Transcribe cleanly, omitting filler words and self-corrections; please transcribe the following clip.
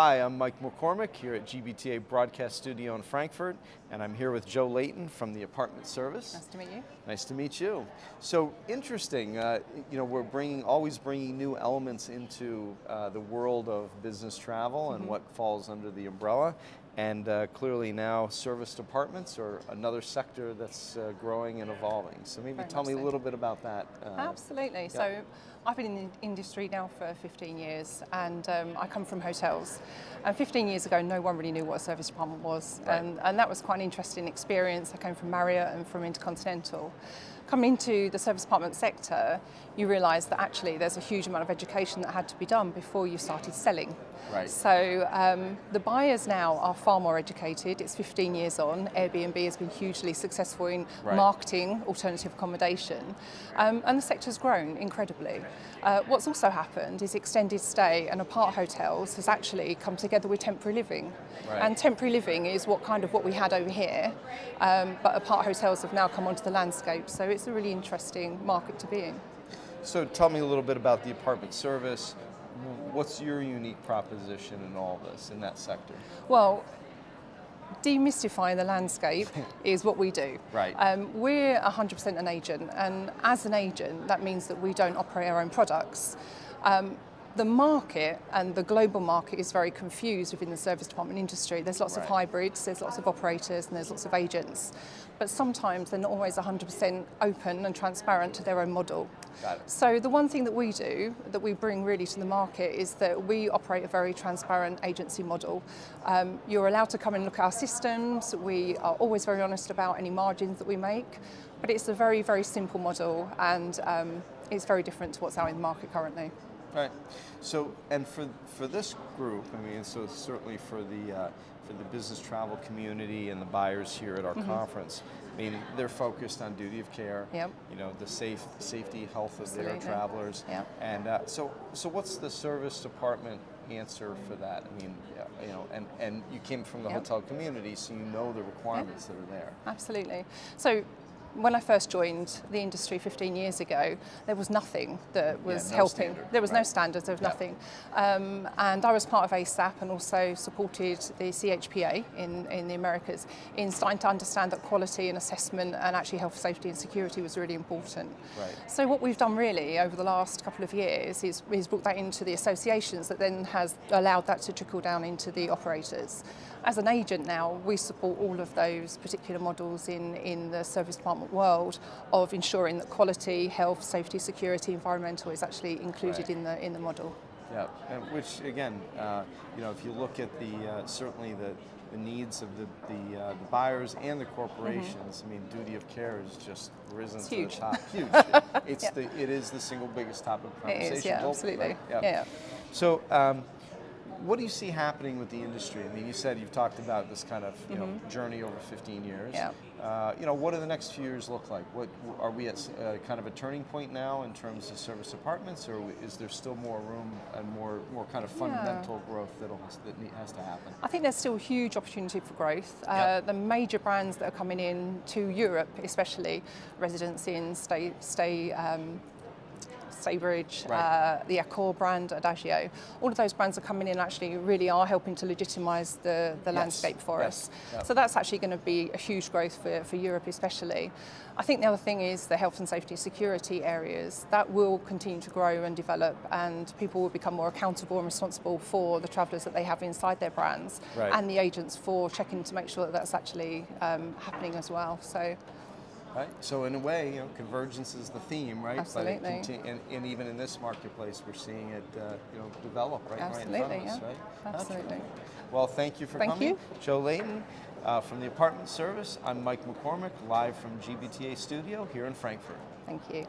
Hi, I'm Mike McCormick here at GBTA Broadcast Studio in Frankfurt, and I'm here with Joe Layton from the Apartment Service. Nice to meet you. Nice to meet you. So interesting, we're always bringing new elements into the world of business travel and what falls under the umbrella. And clearly now serviced apartments are another sector that's growing and evolving. So maybe tell me a little bit about that. Absolutely. Yeah. So I've been in the industry now for 15 years and I come from hotels. And 15 years ago, no one really knew what a service department was. Right. And that was quite an interesting experience. I came from Marriott and from Intercontinental. Coming into the service department sector, you realise that actually there's a huge amount of education that had to be done before you started selling. Right. So the buyers now are far more educated. It's 15 years on. Airbnb has been hugely successful in marketing alternative accommodation, and the sector's grown incredibly. What's also happened is extended stay and apart hotels has actually come together with temporary living. Right. And temporary living is what we had over here, but apart hotels have now come onto the landscape. So it's a really interesting market to be in. So tell me a little bit about the apartment service. What's your unique proposition in all this, in that sector? Well, demystifying the landscape is what we do. Right. We're 100% an agent, and as an agent, that means that we don't operate our own products. The market and the global market is very confused within the service department industry. There's lots of hybrids, there's lots of operators, and there's lots of agents. But sometimes they're not always 100% open and transparent to their own model. Got it. So the one thing that we do, that we bring really to the market, is that we operate a very transparent agency model. You're allowed to come and look at our systems. We are always very honest about any margins that we make. But it's a very, very simple model, and it's very different to what's out in the market currently. Right. So, and for this group, I mean, so certainly for the business travel community and the buyers here at our conference, I mean, they're focused on duty of care. Yep. You know, the safety, health of their Absolutely. travelers. Yep. And so what's the service department answer for that? I mean, you know, and you came from the hotel community, so you know the requirements that are there. Absolutely. So when I first joined the industry 15 years ago, there was nothing that was helping. Standard. There was no standards, there was nothing. And I was part of ASAP and also supported the CHPA in the Americas in starting to understand that quality and assessment and actually health, safety and security was really important. Right. So what we've done really over the last couple of years is brought that into the associations that then has allowed that to trickle down into the operators. As an agent now, we support all of those particular models in the service department world of ensuring that quality, health, safety, security, environmental is actually included in the model. Yeah, and which again, you know, if you look at certainly the needs of the buyers and the corporations, I mean, duty of care has just risen to the top. Huge. It is the single biggest topic of conversation. It is, yeah, absolutely. Right? Yeah. So, what do you see happening with the industry? I mean, you said you've talked about this kind of journey over 15 years. Yeah. You know, what do the next few years look like? What are we at kind of a turning point now in terms of service apartments, or is there still more room and more kind of fundamental growth that has to happen? I think there's still a huge opportunity for growth. The major brands that are coming in to Europe, especially Residence Inn, Staybridge, the Accor brand, Adagio, all of those brands are coming in actually really are helping to legitimise the landscape for us. Yep. So that's actually going to be a huge growth for Europe especially. I think the other thing is the health and safety security areas. That will continue to grow and develop, and people will become more accountable and responsible for the travellers that they have inside their brands and the agents for checking to make sure that that's actually happening as well. So. Right. So in a way, you know, convergence is the theme, right? Absolutely. But and even in this marketplace, we're seeing it, develop right in front of us, right? Absolutely. Well, thank you for coming. You. Joe Layton from the Apartment Service. I'm Mike McCormick, live from GBTA Studio here in Frankfurt. Thank you.